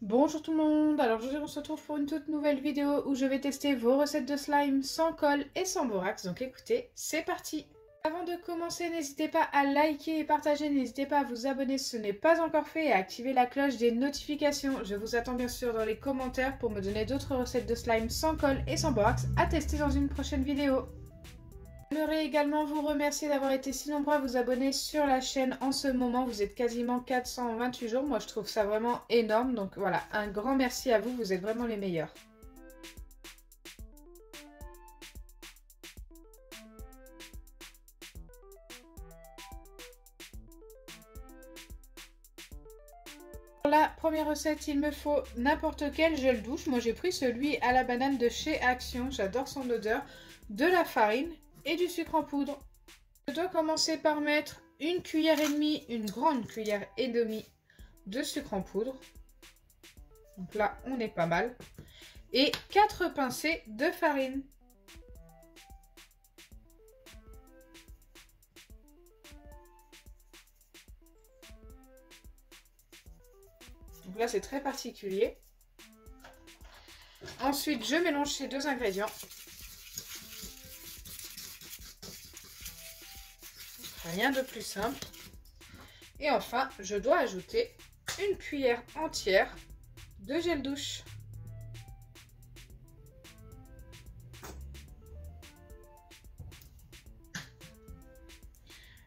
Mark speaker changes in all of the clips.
Speaker 1: Bonjour tout le monde, alors aujourd'hui on se retrouve pour une toute nouvelle vidéo où je vais tester vos recettes de slime sans colle et sans borax, donc écoutez, c'est parti. Avant de commencer, n'hésitez pas à liker et partager, n'hésitez pas à vous abonner si ce n'est pas encore fait et à activer la cloche des notifications. Je vous attends bien sûr dans les commentaires pour me donner d'autres recettes de slime sans colle et sans borax à tester dans une prochaine vidéo. J'aimerais également vous remercier d'avoir été si nombreux à vous abonner sur la chaîne en ce moment. Vous êtes quasiment 428 jours. Moi, je trouve ça vraiment énorme. Donc voilà, un grand merci à vous. Vous êtes vraiment les meilleurs. Pour la première recette, il me faut n'importe quel gel douche. Moi, j'ai pris celui à la banane de chez Action. J'adore son odeur. De la farine et du sucre en poudre. Je dois commencer par mettre une cuillère et demie, une grande cuillère et demie de sucre en poudre. Donc là, on est pas mal. Et 4 pincées de farine. Donc là, c'est très particulier. Ensuite, je mélange ces deux ingrédients. Rien de plus simple. Et enfin, je dois ajouter une cuillère entière de gel douche.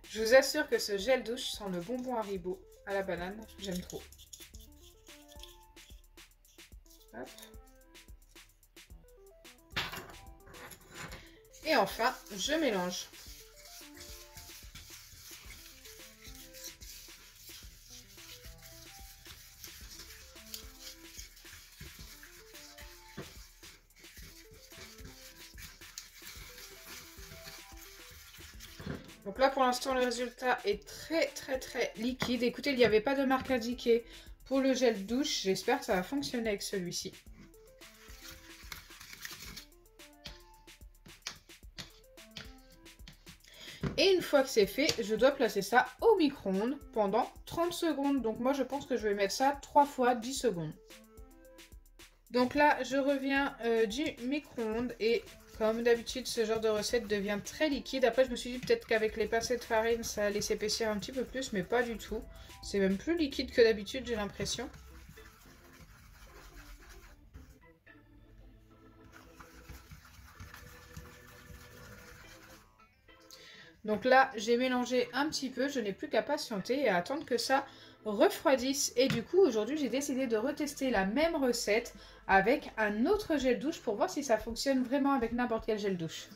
Speaker 1: Je vous assure que ce gel douche sent le bonbon Haribo à la banane. J'aime trop. Hop. Et enfin, je mélange. Donc là, pour l'instant, le résultat est très liquide. Écoutez, il n'y avait pas de marque indiquée pour le gel douche. J'espère que ça va fonctionner avec celui-ci. Et une fois que c'est fait, je dois placer ça au micro-ondes pendant 30 secondes. Donc moi, je pense que je vais mettre ça 3 fois 10 secondes. Donc là, je reviens du micro-ondes et comme d'habitude, ce genre de recette devient très liquide. Après, je me suis dit peut-être qu'avec les pincées de farine, ça allait s'épaissir un petit peu plus, mais pas du tout. C'est même plus liquide que d'habitude, j'ai l'impression. Donc là, j'ai mélangé un petit peu, je n'ai plus qu'à patienter et à attendre que ça refroidisse. Et du coup, aujourd'hui, j'ai décidé de retester la même recette avec un autre gel douche pour voir si ça fonctionne vraiment avec n'importe quel gel douche.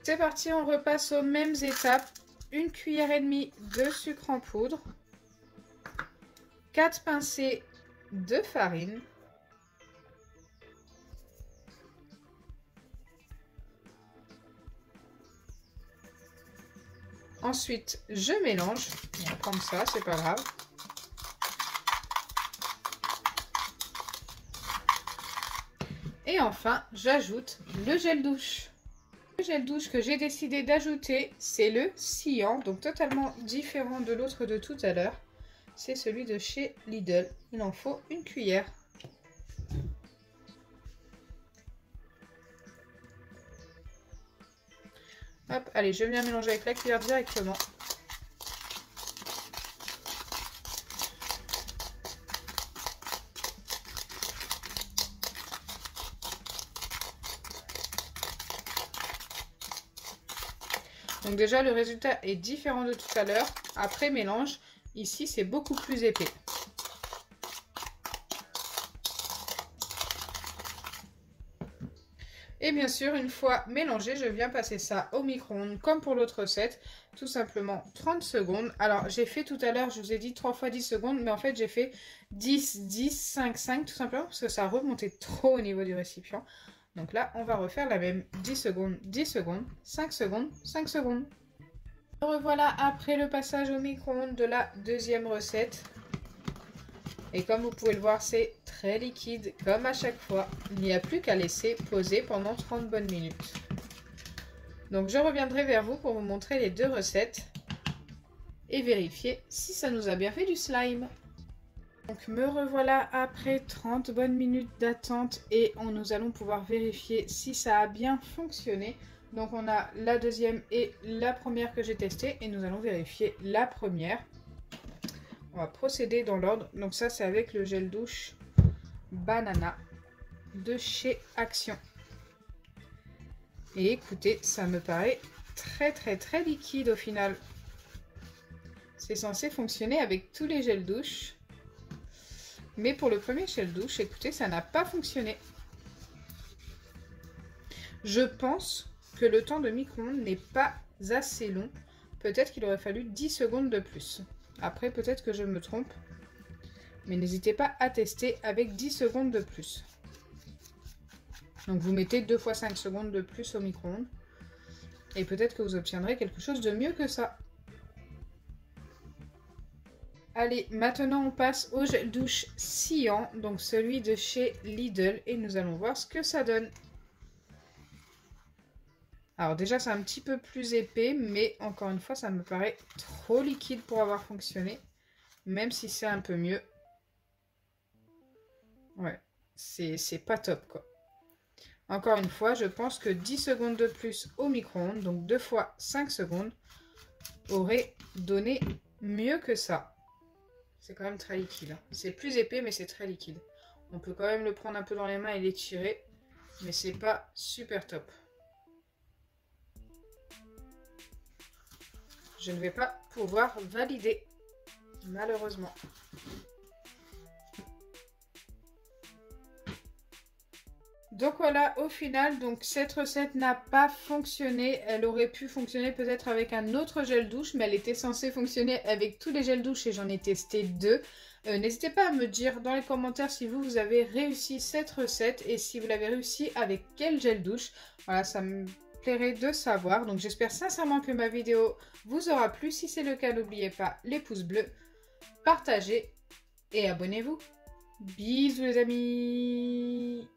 Speaker 1: C'est parti, on repasse aux mêmes étapes. Une cuillère et demie de sucre en poudre. 4 pincées de farine. Ensuite, je mélange. On va prendre ça, c'est pas grave. Et enfin, j'ajoute le gel douche. Le gel douche que j'ai décidé d'ajouter, c'est le cyan, donc totalement différent de l'autre de tout à l'heure. C'est celui de chez Lidl. Il en faut une cuillère. Hop, allez, je viens mélanger avec la cuillère directement. Donc déjà, le résultat est différent de tout à l'heure. Après mélange, ici, c'est beaucoup plus épais. Et bien sûr, une fois mélangé, je viens passer ça au micro-ondes comme pour l'autre recette, tout simplement 30 secondes. Alors, j'ai fait tout à l'heure, je vous ai dit 3 fois 10 secondes, mais en fait, j'ai fait 10, 10, 5, 5, tout simplement parce que ça remontait trop au niveau du récipient. Donc là, on va refaire la même 10 secondes, 10 secondes, 5 secondes, 5 secondes. Revoilà après le passage au micro-ondes de la deuxième recette. Et comme vous pouvez le voir, c'est très liquide, comme à chaque fois. Il n'y a plus qu'à laisser poser pendant 30 bonnes minutes. Donc je reviendrai vers vous pour vous montrer les 2 recettes et vérifier si ça nous a bien fait du slime. Donc me revoilà après 30 bonnes minutes d'attente et nous allons pouvoir vérifier si ça a bien fonctionné. Donc on a la deuxième et la première que j'ai testée et nous allons vérifier la première. On va procéder dans l'ordre. Donc ça c'est avec le gel douche Banana de chez Action. Et écoutez, ça me paraît très liquide au final. C'est censé fonctionner avec tous les gels douche. Mais pour le premier gel douche, écoutez, ça n'a pas fonctionné. Je pense que le temps de micro-ondes n'est pas assez long. Peut-être qu'il aurait fallu 10 secondes de plus. Après, peut-être que je me trompe. Mais n'hésitez pas à tester avec 10 secondes de plus. Donc vous mettez 2 fois 5 secondes de plus au micro-ondes. Et peut-être que vous obtiendrez quelque chose de mieux que ça. Allez, maintenant on passe au gel douche Cyan, donc celui de chez Lidl, et nous allons voir ce que ça donne. Alors déjà c'est un petit peu plus épais, mais encore une fois ça me paraît trop liquide pour avoir fonctionné, même si c'est un peu mieux. Ouais, c'est pas top quoi. Encore une fois, je pense que 10 secondes de plus au micro-ondes, donc 2 fois 5 secondes, aurait donné mieux que ça. C'est quand même très liquide. C'est plus épais, mais c'est très liquide. On peut quand même le prendre un peu dans les mains et l'étirer, mais c'est pas super top. Je ne vais pas pouvoir valider, malheureusement. Donc voilà, au final, donc cette recette n'a pas fonctionné. Elle aurait pu fonctionner peut-être avec un autre gel douche, mais elle était censée fonctionner avec tous les gels douche et j'en ai testé 2. N'hésitez pas à me dire dans les commentaires si vous avez réussi cette recette et si vous l'avez réussi avec quel gel douche. Voilà, ça me plairait de savoir. Donc j'espère sincèrement que ma vidéo vous aura plu. Si c'est le cas, n'oubliez pas les pouces bleus, partagez et abonnez-vous. Bisous les amis!